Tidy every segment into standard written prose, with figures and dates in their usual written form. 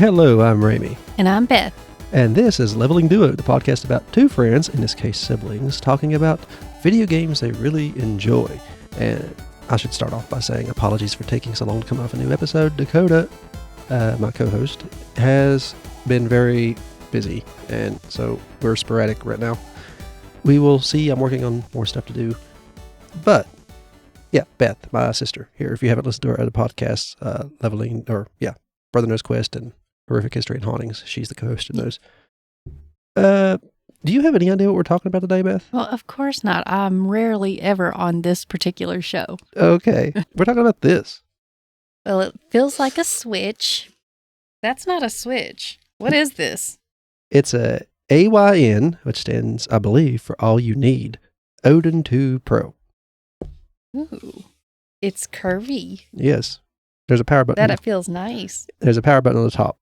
Hello, I'm Ramie. And I'm Beth. And this is Leveling Duo, the podcast about two friends, in this case siblings, talking about video games they really enjoy. And I should start off by saying apologies for taking so long to come off a new episode. Dakota, my co-host, has been very busy, and so we're sporadic right now. We will see. I'm working on more stuff to do. But, yeah, Beth, my sister here, if you haven't listened to our other podcasts, Brother Knows Quest and Horrific History and Hauntings, she's the co-host of those. Do you have any idea what we're talking about today, Beth? Well, of course not. I'm rarely ever on this particular show. Okay. We're talking about this. Well, it feels like a switch. That's not a switch. What is this? It's a AYN, which stands, I believe, for All You Need, Odin 2 Pro. Ooh. It's curvy. Yes. There's a power button. That feels nice. There's a power button on the top.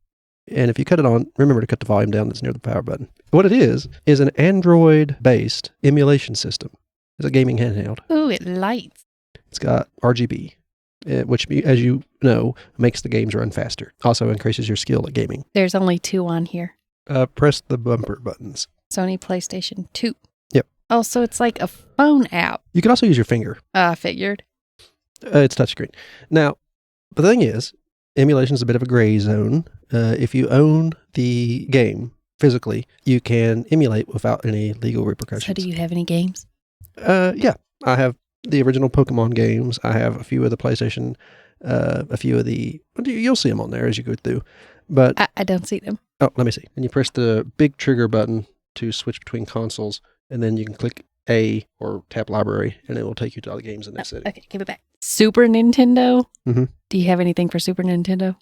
And if you cut it on, remember to cut the volume down that's near the power button. What it is an Android-based emulation system. It's a gaming handheld. Ooh, it lights. It's got RGB, which, as you know, makes the games run faster. Also increases your skill at gaming. There's only two on here. Press the bumper buttons. Sony PlayStation 2. Yep. Oh, so it's like a phone app. You can also use your finger. I figured. It's touchscreen. Now, the thing is, emulation is a bit of a gray zone. If you own the game physically, you can emulate without any legal repercussions. So do you have any games? Yeah. I have the original Pokemon games. I have a few of the PlayStation, a few of the... You'll see them on there as you go through. But I don't see them. Oh, let me see. And you press the big trigger button to switch between consoles, and then you can click A or tap library, and it will take you to all the games in that setting. Okay, give it back. Super Nintendo? Mm-hmm. Do you have anything for Super Nintendo?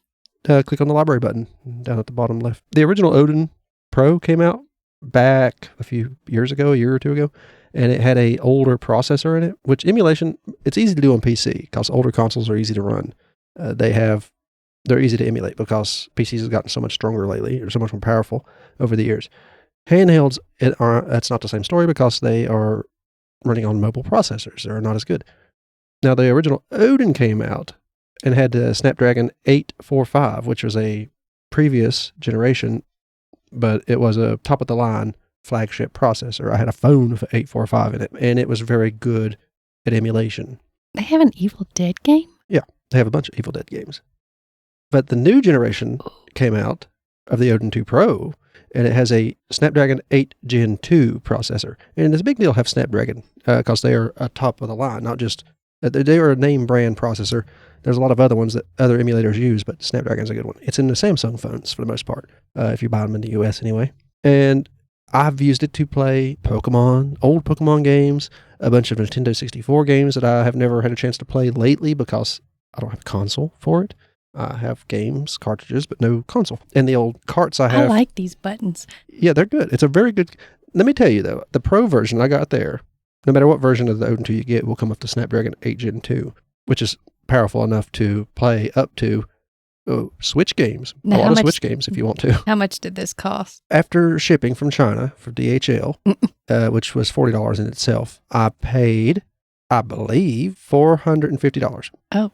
Click on the library button down at the bottom left. The original Odin Pro came out back a few years ago, a year or two ago, and it had a older processor in it, which emulation, it's easy to do on PC because older consoles are easy to run. They're easy to emulate because PCs have gotten so much stronger lately, or so much more powerful over the years. Handhelds, that's not the same story because they are running on mobile processors. They're not as good. Now, the original Odin came out and had the Snapdragon 845, which was a previous generation, but it was a top-of-the-line flagship processor. I had a phone with an 845 in it, and it was very good at emulation. They have an Evil Dead game? Yeah, they have a bunch of Evil Dead games. But the new generation came out of the Odin 2 Pro, and it has a Snapdragon 8 Gen 2 processor. And it's a big deal to have Snapdragon because they are a top of the line, not just... They are a name brand processor. There's a lot of other ones that other emulators use, but Snapdragon's a good one. It's in the Samsung phones for the most part, if you buy them in the US anyway. And I've used it to play Pokemon, old Pokemon games, a bunch of Nintendo 64 games that I have never had a chance to play lately because I don't have a console for it. I have games, cartridges, but no console. And the old carts I have... I like these buttons. Yeah, they're good. It's a very good... Let me tell you, though, the Pro version I got there, no matter what version of the Odin 2 you get, will come with the Snapdragon 8 Gen 2, which is powerful enough to play up to Switch games. Now, a lot of Switch games if you want to. How much did this cost? After shipping from China for DHL, which was $40 in itself, I paid, I believe, $450. Oh.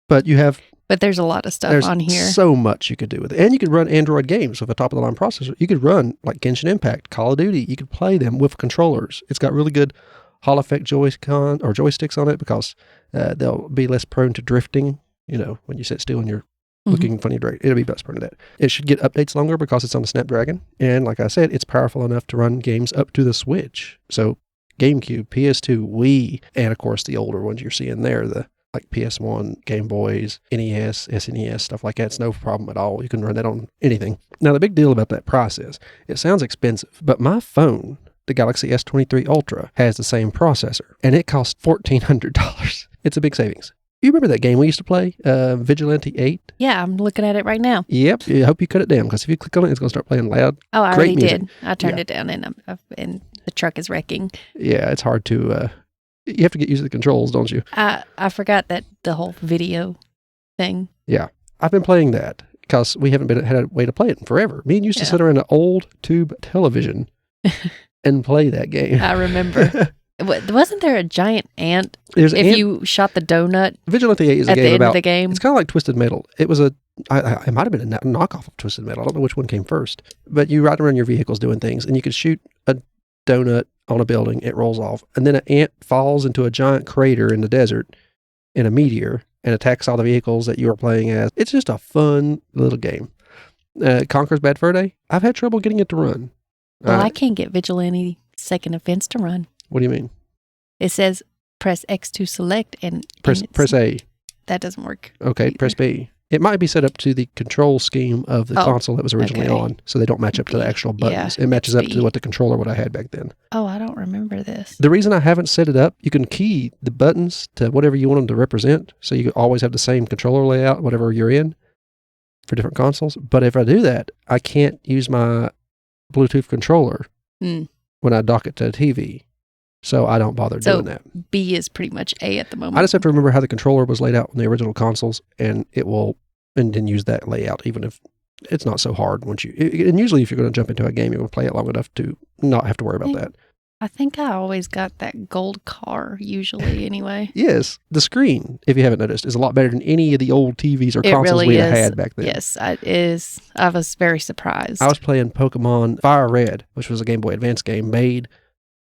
But there's a lot of stuff on here. There's so much you could do with it. And you could run Android games with a top-of-the-line processor. You could run, like Genshin Impact, Call of Duty. You could play them with controllers. It's got really good Hall effect joysticks on it because they'll be less prone to drifting. You know, when you sit still and you're looking funny, it'll be less prone to that. It should get updates longer because it's on the Snapdragon. And like I said, it's powerful enough to run games up to the Switch. So GameCube, PS2, Wii, and of course the older ones you're seeing there, like PS1, Game Boys, NES, SNES, stuff like that. It's no problem at all. You can run that on anything. Now, the big deal about that price is, it sounds expensive, but my phone, the Galaxy S23 Ultra, has the same processor, and it costs $1,400. It's a big savings. You remember that game we used to play, Vigilante 8? Yeah, I'm looking at it right now. Yep. I hope you cut it down, because if you click on it, it's going to start playing loud. Oh, I already music. did. I turned it down, and the truck is wrecking. Yeah, it's hard to... you have to get used to the controls, don't you? I forgot that the whole video thing. Yeah. I've been playing that because we haven't had a way to play it in forever. Me and you used to sit around an old tube television and play that game. I remember. Wasn't there a giant ant There's if you shot the donut Vigilante 8 is a at the game end about of the game? It's kind of like Twisted Metal. It was it might have been a knockoff of Twisted Metal. I don't know which one came first. But you ride around your vehicles doing things, and you could shoot a donut on a building. It rolls off, and then an ant falls into a giant crater in the desert in a meteor and attacks all the vehicles that you are playing as. It's just a fun little game. Conker's Bad Fur Day. I've had trouble getting it to run. Well, I can't get Vigilante Second Offense to run. What do you mean? It says press X to select and press A. That doesn't work. Okay, either. Press B. It might be set up to the control scheme of the console that was originally on, so they don't match up to the actual buttons. It matches up to what the controller would I had back then. Oh, I don't remember this. The reason I haven't set it up, you can key the buttons to whatever you want them to represent, so you always have the same controller layout, whatever you're in, for different consoles. But if I do that, I can't use my Bluetooth controller when I dock it to a TV. So I don't bother doing that. B is pretty much A at the moment. I just have to remember how the controller was laid out on the original consoles, and then use that layout, even if it's not so hard once and usually if you're going to jump into a game, you're going to play it long enough to not have to worry about that. I think I always got that gold car, usually, anyway. Yes. The screen, if you haven't noticed, is a lot better than any of the old TVs or consoles really we had back then. Yes, it is. I was very surprised. I was playing Pokemon Fire Red, which was a Game Boy Advance game made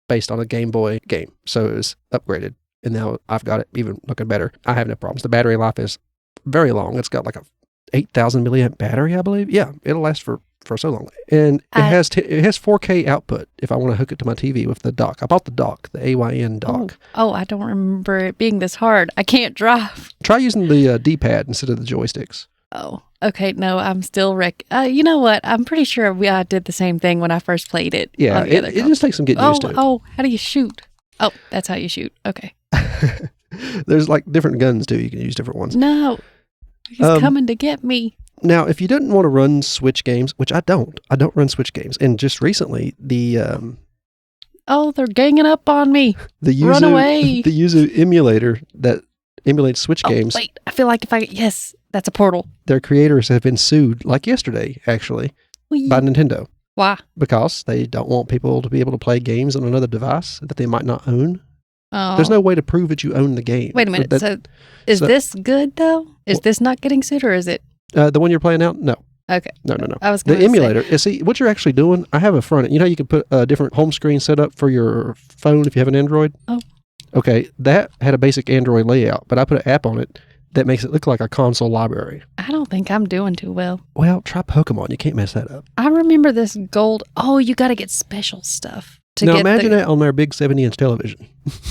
based on a Game Boy game. So it was upgraded, and now I've got it even looking better. I have no problems. The battery life is very long. It's got like a 8,000 milliamp battery, I believe. Yeah, it'll last for so long. And it has 4K output if I want to hook it to my TV with the dock. I bought the dock, the AYN dock. Oh, I don't remember it being this hard. I can't drive. Try using the D-pad instead of the joysticks. Oh, okay. No, I'm still you know what? I'm pretty sure I did the same thing when I first played it. Yeah, it just takes some getting used to it. Oh, how do you shoot? Oh, that's how you shoot. Okay. There's like different guns too. You can use different ones. No, he's coming to get me. Now, if you didn't want to run Switch games, which I don't run Switch games. And just recently, they're ganging up on me. Run away. The Yuzu emulator that emulates Switch games. Wait, I feel like yes, that's a portal. Their creators have been sued, like yesterday, actually, by Nintendo. Why? Because they don't want people to be able to play games on another device that they might not own. Oh. There's no way to prove that you own the game. Wait a minute. Is this good, though? Is this not getting sued, or is it? The one you're playing now? No. Okay. No. I was the emulator. See, what you're actually doing, I have a front end. You know, you can put a different home screen set up for your phone if you have an Android? Oh. Okay, that had a basic Android layout, but I put an app on it that makes it look like a console library. I don't think I'm doing too well. Well, try Pokemon. You can't mess that up. I remember this gold. Oh, you got to get special stuff. Now imagine that on their big 70-inch television.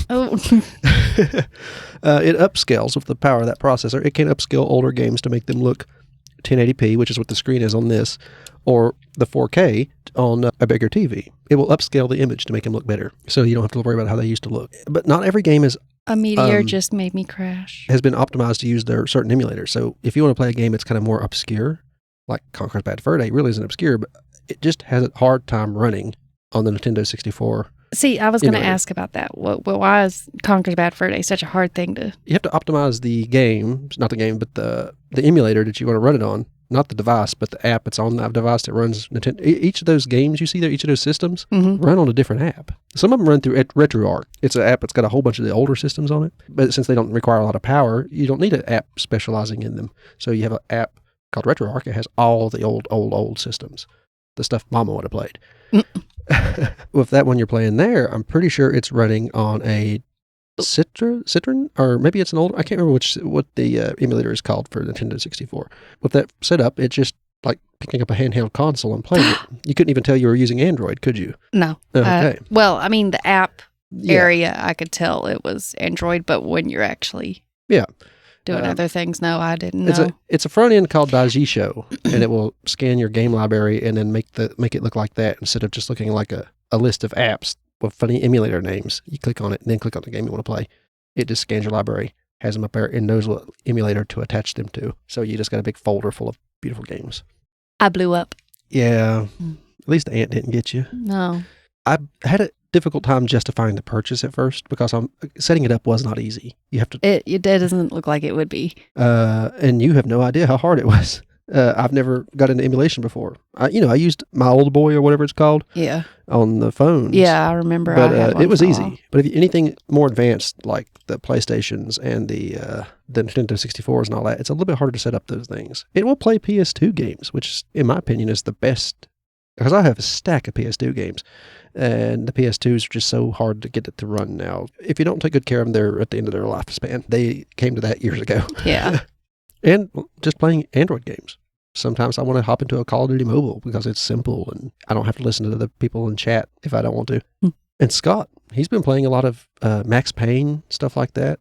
Oh. It upscales with the power of that processor. It can upscale older games to make them look 1080p, which is what the screen is on this, or the 4K on a bigger TV. It will upscale the image to make them look better, so you don't have to worry about how they used to look. But not every game is... A meteor just made me crash. Has been optimized to use their certain emulators. So if you want to play a game that's kind of more obscure, like Conker's Bad Fur Day, really isn't obscure, but it just has a hard time running on the Nintendo 64. See, I was going to ask about that. Why is Conker's Bad Fur Day such a hard thing to... You have to optimize the game, not the game, but the emulator that you want to run it on. Not the device, but the app that's on that device that runs Nintendo. Each of those games you see there, each of those systems, run on a different app. Some of them run through RetroArch. It's an app that's got a whole bunch of the older systems on it. But since they don't require a lot of power, you don't need an app specializing in them. So you have an app called RetroArch. It has all the old systems. The stuff Mama would have played. With that one you're playing there, I'm pretty sure it's running on a Citron, or maybe it's an old, I can't remember what the emulator is called for Nintendo 64. With that set up, it's just like picking up a handheld console and playing it. You couldn't even tell you were using Android, could you? No. Okay. Well, I mean, the app area, I could tell it was Android, but when you're actually doing other things, no, I didn't know. It's a front end called Daijisho, and it will scan your game library and then make it look like that instead of just looking like a list of apps with funny emulator names. You click on it and then click on the game you want to play. It just scans your library, has them up there, and knows what emulator to attach them to. So you just got a big folder full of beautiful games. I blew up. Yeah. At least the ant didn't get you. No. I had a difficult time justifying the purchase at first because setting it up was not easy. You have to... It doesn't look like it would be. And you have no idea how hard it was. I've never got into emulation before. I used my old boy or whatever it's called. Yeah. On the phones. Yeah, I remember. But it was easy. But if anything more advanced, like the PlayStations and the Nintendo 64s and all that, it's a little bit harder to set up those things. It will play PS2 games, which, in my opinion, is the best. Because I have a stack of PS2 games, and the PS2s are just so hard to get it to run now. If you don't take good care of them, they're at the end of their lifespan. They came to that years ago. Yeah. And just playing Android games. Sometimes I want to hop into a Call of Duty mobile because it's simple and I don't have to listen to the people in chat if I don't want to. And Scott, he's been playing a lot of Max Payne, stuff like that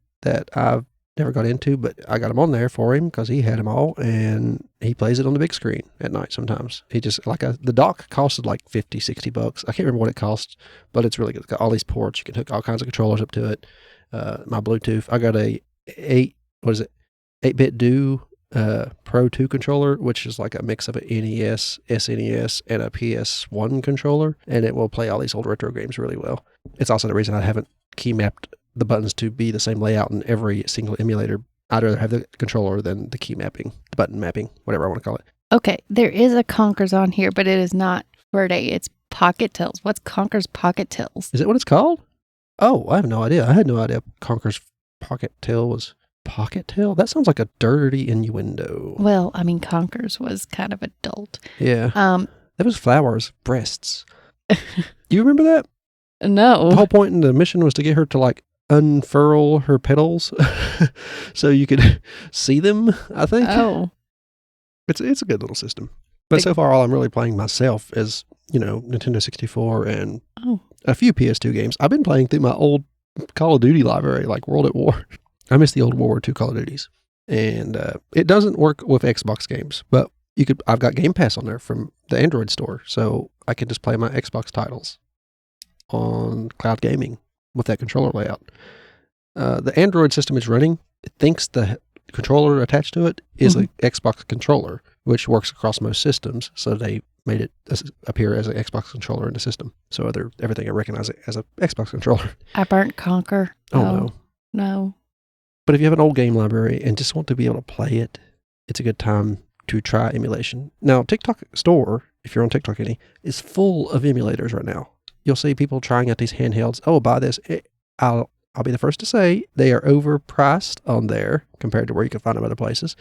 I've never got into, but I got him on there for him because he had them all, and he plays it on the big screen at night sometimes. He just, the dock costed like $50, $60. I can't remember what it costs, but it's really good. It's got all these ports. You can hook all kinds of controllers up to it. My Bluetooth, I got a 8-bit Do Pro 2 controller, which is like a mix of an NES, SNES, and a PS1 controller, and it will play all these old retro games really well. It's also the reason I haven't key mapped the buttons to be the same layout in every single emulator. I'd rather have the controller than the key mapping, the button mapping, whatever I want to call it. Okay, there is a Conker's on here, but it is not Verde. It's Pocket Tails. What's Conker's Pocket Tails? Is that what it's called? Oh, I have no idea. I had no idea Conker's Pocket Tail was Pocket Tail? That sounds like a dirty innuendo. Well, I mean, Conker's was kind of adult. Yeah. That was Flower's breasts. Do you remember that? No. The whole point in the mission was to get her to unfurl her petals so you could see them, I think. Oh. It's a good little system. But so far, all I'm really playing myself is, Nintendo 64 and a few PS2 games. I've been playing through my old Call of Duty library, like World at War. I miss the old World War II Call of Duties. And it doesn't work with Xbox games, but I've got Game Pass on there from the Android store, so I can just play my Xbox titles on cloud gaming with that controller layout. The Android system is running. It thinks the controller attached to it is an Xbox controller, which works across most systems, so they made it appear as an Xbox controller in the system. So everything I recognize it as an Xbox controller. I burnt Conker. Oh, no. No. But if you have an old game library and just want to be able to play it, it's a good time to try emulation. Now, TikTok store, if you're on TikTok any, is full of emulators right now. You'll see people trying out these handhelds. Oh, buy this. I'll be the first to say they are overpriced on there compared to where you can find them other places.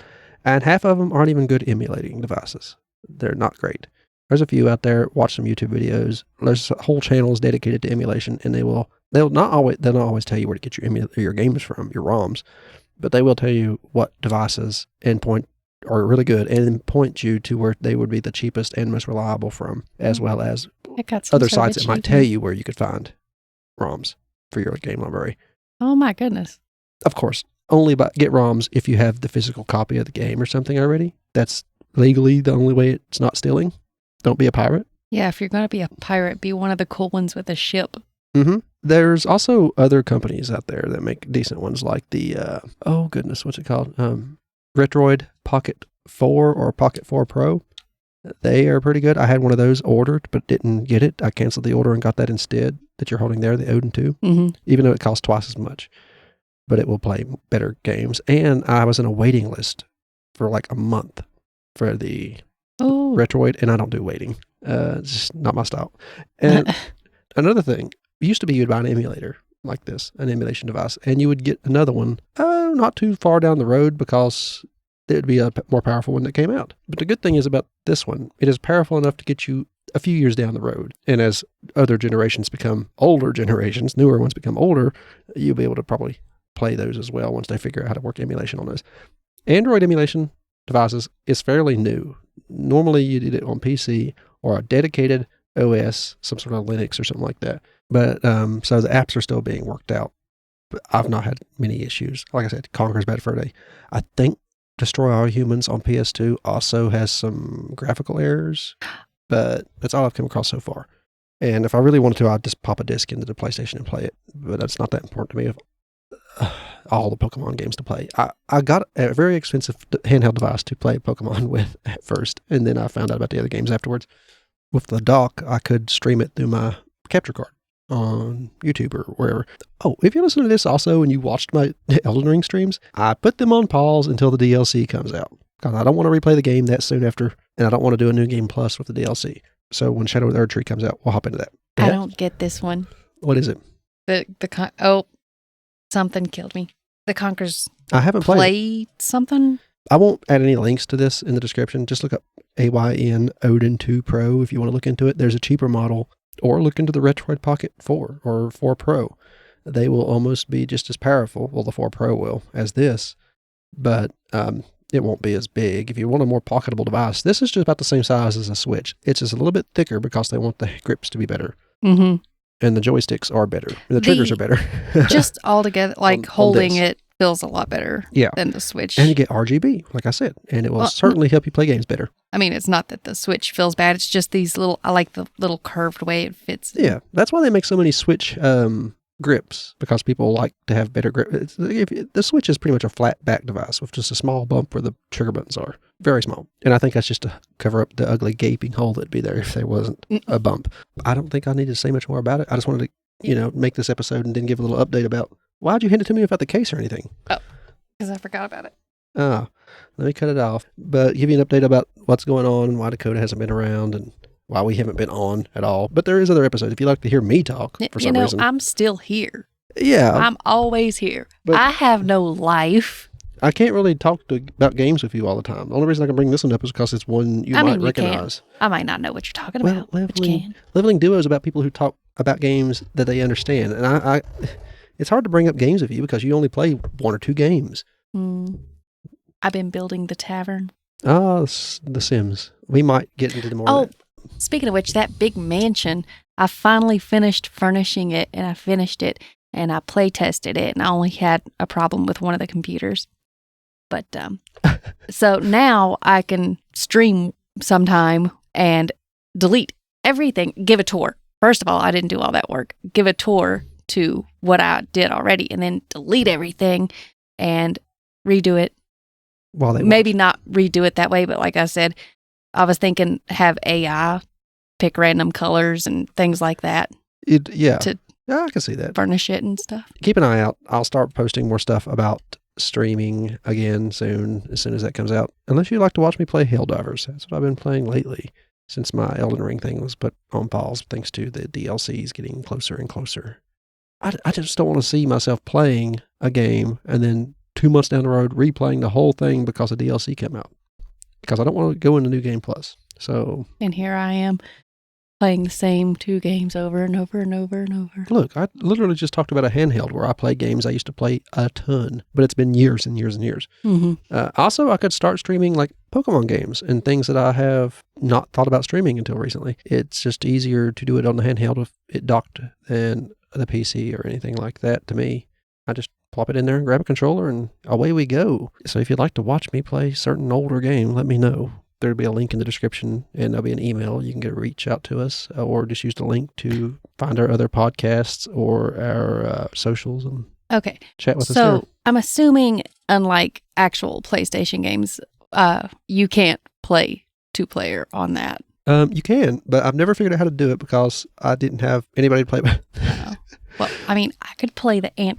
And half of them aren't even good emulating devices. They're not great. There's a few out there. Watch some YouTube videos. There's whole channels dedicated to emulation, and they'll not always tell you where to get your games from, your ROMs, but they will tell you what devices endpoint are really good and point you to where they would be the cheapest and most reliable from, as well as other sites that might tell you where you could find ROMs for your game library. Oh my goodness. Of course, only get ROMs if you have the physical copy of the game or something already. That's legally the only way it's not stealing. Don't be a pirate. Yeah, if you're going to be a pirate, be one of the cool ones with a ship. Mm-hmm. There's also other companies out there that make decent ones, like the, what's it called? Retroid Pocket 4 or Pocket 4 Pro. They are pretty good. I had one of those ordered, but didn't get it. I canceled the order and got that instead that you're holding there, the Odin 2, even though it costs twice as much. But it will play better games. And I was in a waiting list for like a month for the Retroid, and I don't do waiting. It's just not my style. And another thing, used to be you'd buy an emulator like this, an emulation device, and you would get another one not too far down the road because it would be a more powerful one that came out. But the good thing is about this one, it is powerful enough to get you a few years down the road. And as other generations become older generations, newer ones become older, you'll be able to probably play those as well once they figure out how to work emulation on those. Android emulation devices is fairly new. Normally you did it on PC or a dedicated OS, some sort of Linux or something like that. But so the apps are still being worked out. But I've not had many issues. Like I said, Conker's Bad Fur Day. I think Destroy All Humans on PS2 also has some graphical errors, but that's all I've come across so far. And if I really wanted to, I'd just pop a disc into the PlayStation and play it. But that's not that important to me. All the Pokemon games to play. I got a very expensive handheld device to play Pokemon with at first, and then I found out about the other games afterwards. With the dock, I could stream it through my capture card on YouTube or wherever. Oh, if you listen to this also and you watched my Elden Ring streams, I put them on pause until the DLC comes out. because I don't want to replay the game that soon after, and I don't want to do a new game plus with the DLC. So when Shadow of the Erdtree comes out, we'll hop into that. I don't get this one. What is it? Something killed me. The Conquerors. I haven't played something. I won't add any links to this in the description. Just look up Ayn Odin 2 Pro if you want to look into it. There's a cheaper model, or look into the Retroid Pocket 4 or 4 Pro. They will almost be just as powerful. Well, the 4 Pro will as this, but it won't be as big. If you want a more pocketable device, this is just about the same size as a Switch. It's just a little bit thicker because they want the grips to be better. Mm-hmm. And the joysticks are better. The triggers are better. Just altogether, like holding it feels a lot better than the Switch. And you get RGB, like I said, and it will certainly help you play games better. I mean, it's not that the Switch feels bad. It's just these I like the little curved way it fits. Yeah, that's why they make so many Switch grips, because people like to have better grip. The Switch is pretty much a flat back device with just a small bump where the trigger buttons are. Very small. And I think that's just to cover up the ugly gaping hole that'd be there if there wasn't a bump. I don't think I need to say much more about it. I just wanted to, make this episode and then give a little update about why'd you hand it to me without the case or anything? Oh, because I forgot about it. Let me cut it off. But give you an update about what's going on and why Dakota hasn't been around and why we haven't been on at all. But there is other episodes if you'd like to hear me talk for some reason. I'm still here. Yeah. I'm always here. But I have no life. I can't really talk about games with you all the time. The only reason I can bring this one up is because it's one you might recognize. I might not know what you're talking about. Leveling Duo is about people who talk about games that they understand. And I it's hard to bring up games with you because you only play 1 or 2 games. I've been building the tavern. Oh, The Sims. We might get into more of that. Speaking of which, that big mansion, I finally finished furnishing it, and I finished it, and I play tested it, and I only had a problem with one of the computers. But so now I can stream sometime and delete everything, give a tour. First of all, I didn't do all that work. Give a tour to what I did already, and then delete everything and redo it. Well, maybe not redo it that way, but like I said, I was thinking have AI pick random colors and things like that. I can see that. Furnish it and stuff. Keep an eye out. I'll start posting more stuff about streaming again soon, as soon as that comes out. Unless you like to watch me play Helldivers. That's what I've been playing lately, since my Elden Ring thing was put on pause thanks to the DLCs getting closer and closer. I just don't want to see myself playing a game and then 2 months down the road replaying the whole thing because a DLC came out. Because I don't want to go into New Game Plus. So, and here I am playing the same 2 games over and over and over and over. Look, I literally just talked about a handheld where I play games I used to play a ton, but it's been years and years and years. Mm-hmm. Also, I could start streaming like Pokemon games and things that I have not thought about streaming until recently. It's just easier to do it on the handheld with it docked than the PC or anything like that to me. I just plop it in there and grab a controller and away we go. So if you'd like to watch me play certain older game, let me know. There'll be a link in the description and there'll be an email. You can reach out to us or just use the link to find our other podcasts or our socials and chat with us there. So I'm assuming, unlike actual PlayStation games, you can't play 2-player on that. You can, but I've never figured out how to do it because I didn't have anybody to play with. Well, I mean, I could play the Ant.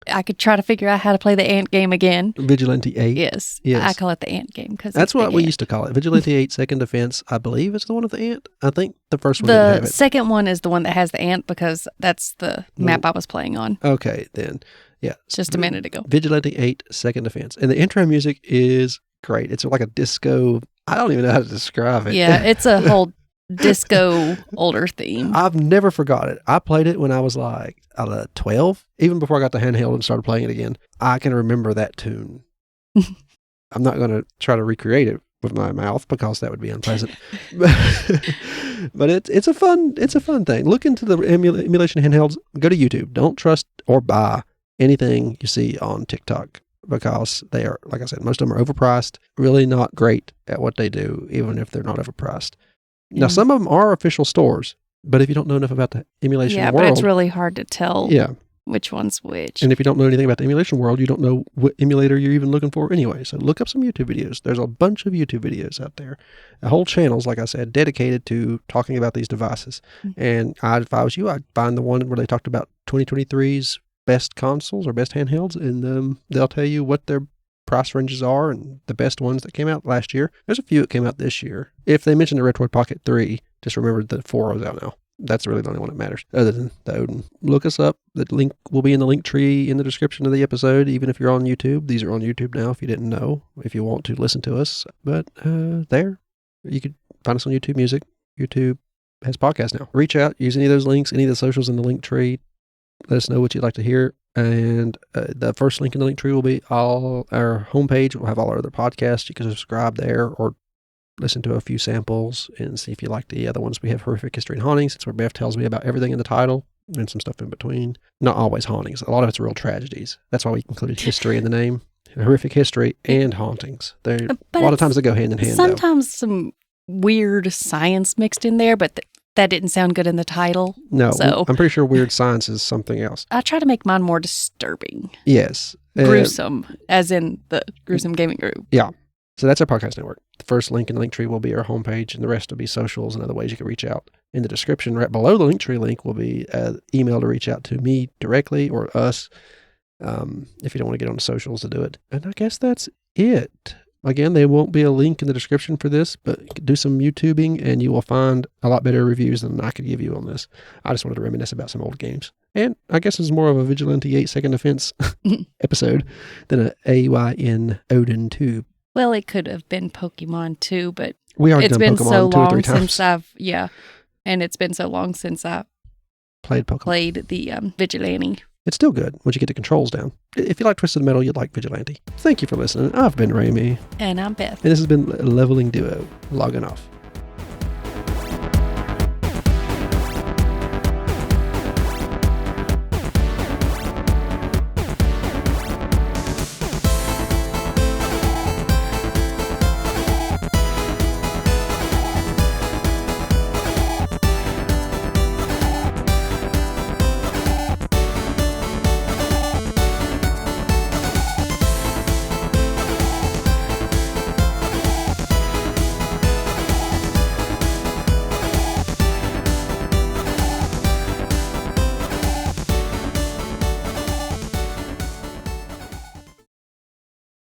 I could try to figure out how to play the Ant game again. Vigilante 8. Yes. I call it the Ant game because that's what we used to call it. Vigilante 8 Second Defense, I believe, is the one with the ant. I think the first one didn't have it. The second one is the one that has the ant because that's the map I was playing on. Okay, then. Yeah. Just a minute ago. Vigilante 8 Second Defense. And the intro music is great. It's like a disco. I don't even know how to describe it. Yeah, it's a whole disco older theme. I've never forgot it. I played it when I was like 12, even before I got the handheld and started playing it again. I can remember that tune. I'm not going to try to recreate it with my mouth because that would be unpleasant. But it's a fun thing. Look into the emulation handhelds. Go to YouTube. Don't trust or buy anything you see on TikTok because they are, like I said, most of them are overpriced. Really not great at what they do, even if they're not overpriced. Now, some of them are official stores, but if you don't know enough about the emulation world... Yeah, but it's really hard to tell which one's which. And if you don't know anything about the emulation world, you don't know what emulator you're even looking for anyway. So look up some YouTube videos. There's a bunch of YouTube videos out there. Whole channels, like I said, dedicated to talking about these devices. Mm-hmm. And if I was you, I'd find the one where they talked about 2023's best consoles or best handhelds, and they'll tell you what their price ranges are and the best ones that came out last year. There's a few that came out this year. If they mention the Retroid Pocket 3, just remember that 4 is out now. That's really the only one that matters, other than the Odin. Look us up. The link will be in the link tree in the description of the episode, even if you're on YouTube. These are on YouTube now if you didn't know, if you want to listen to us. But there, you could find us on YouTube Music. YouTube has podcasts now. Reach out, use any of those links, any of the socials in the link tree. Let us know what you'd like to hear. And the first link in the link tree will be all our homepage. We'll have all our other podcasts. You can subscribe there or listen to a few samples and see if you like the other ones. We have Horrific History and Hauntings. It's where Beth tells me about everything in the title and some stuff in between. Not always hauntings. A lot of it's real tragedies. That's why we included history in the name. Horrific history and hauntings. A lot of times they go hand in hand. Sometimes some weird science mixed in there, but that didn't sound good in the title. No, so I'm pretty sure weird science is something else. I try to make mine more disturbing. Yes. Gruesome, as in the Gruesome Gaming Group. Yeah. So that's our podcast network. The first link in the link tree will be our homepage, and the rest will be socials and other ways you can reach out. In the description, right below the link tree link, will be an email to reach out to me directly or us if you don't want to get on the socials to do it. And I guess that's it. Again, there won't be a link in the description for this, but do some YouTubing and you will find a lot better reviews than I could give you on this. I just wanted to reminisce about some old games. And I guess it's more of a Vigilante 8-second defense episode than an Ayn Odin 2. Well, it could have been Pokemon too, but we already it's done been Pokemon so 2 or 3 long times. since and it's been so long since I played Pokemon. Played the Vigilante. It's still good once you get the controls down. If you like Twisted Metal, you'd like Vigilante. Thank you for listening. I've been Ramie. And I'm Beth. And this has been Leveling Duo. Logging off.